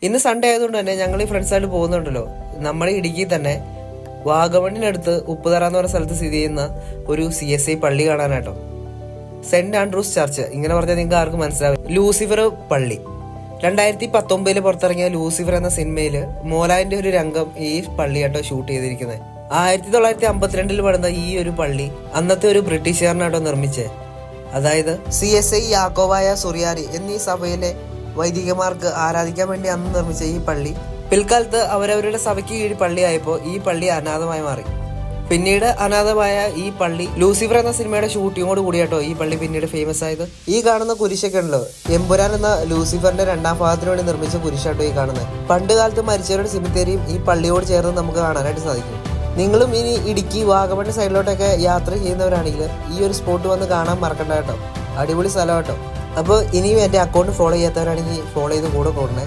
ഇന്ന് സൺഡേ ആയതുകൊണ്ട് തന്നെ ഞങ്ങൾ ഈ ഫ്രണ്ട്സായിട്ട് പോകുന്നുണ്ടല്ലോ. നമ്മുടെ ഇടുക്കി തന്നെ വാഗമണ്ണിനടുത്ത് ഉപ്പുതറ എന്ന് പറയുന്ന സ്ഥലത്ത് സ്ഥിതി ചെയ്യുന്ന ഒരു CSI പള്ളി കാണാനായിട്ടോ. സെന്റ് ആൻഡ്രൂസ് ചർച്ച്, ഇങ്ങനെ പറഞ്ഞാൽ നിങ്ങൾക്ക് ആർക്കും മനസ്സിലാവും. ലൂസിഫർ പള്ളി 2019 പുറത്തിറങ്ങിയ ലൂസിഫർ എന്ന സിനിമയിൽ മോലാലിന്റെ ഒരു രംഗം ഈ പള്ളിയാട്ടോ ഷൂട്ട് ചെയ്തിരിക്കുന്നത്. 1952 പണിത ഈ ഒരു പള്ളി അന്നത്തെ ഒരു ബ്രിട്ടീഷുകാരനാട്ടോ നിർമ്മിച്ചത്. അതായത് CSI യാക്കോബായ സുറിയാനി എന്നീ സഭയിലെ വൈദികന്മാർക്ക് ആരാധിക്കാൻ വേണ്ടി അന്ന് നിർമ്മിച്ച ഈ പള്ളി പിൽക്കാലത്ത് അവരവരുടെ സഭയ്ക്ക് കീഴിൽ പള്ളിയായപ്പോൾ ഈ പള്ളി അനാഥമായി മാറി. പിന്നീട് അനാഥമായ ഈ പള്ളി ലൂസിഫർ എന്ന സിനിമയുടെ ഷൂട്ടിങ്ങോട് കൂടിയാട്ടോ ഈ പള്ളി പിന്നീട് ഫേമസ് ആയത്. ഈ കാണുന്ന കുരിശൊക്കെ ഉണ്ടല്ലോ, എമ്പുരാൻ എന്ന ലൂസിഫറിന്റെ 2ാം ഭാഗത്തിന് വേണ്ടി നിർമ്മിച്ച കുരിശാട്ടോ ഈ കാണുന്നത്. പണ്ട് കാലത്ത് മരിച്ചവരുടെ സിമിത്തേരിയും ഈ പള്ളിയോട് ചേർന്ന് നമുക്ക് കാണാനായിട്ട് സാധിക്കും. നിങ്ങളും ഇനി ഇടുക്കി വാഗമൺ സൈഡിലോട്ടൊക്കെ യാത്ര ചെയ്യുന്നവരാണെങ്കിൽ ഈ ഒരു സ്പോട്ട് വന്ന് കാണാൻ മറക്കണ്ട കേട്ടോ. അടിപൊളി സ്ഥലം കേട്ടോ. അപ്പോൾ ഇനിയും എൻ്റെ അക്കൗണ്ട് ഫോളോ ചെയ്യാത്തവരാണെങ്കിൽ ഫോളോ ചെയ്ത് കൂടെ കൂടണേ.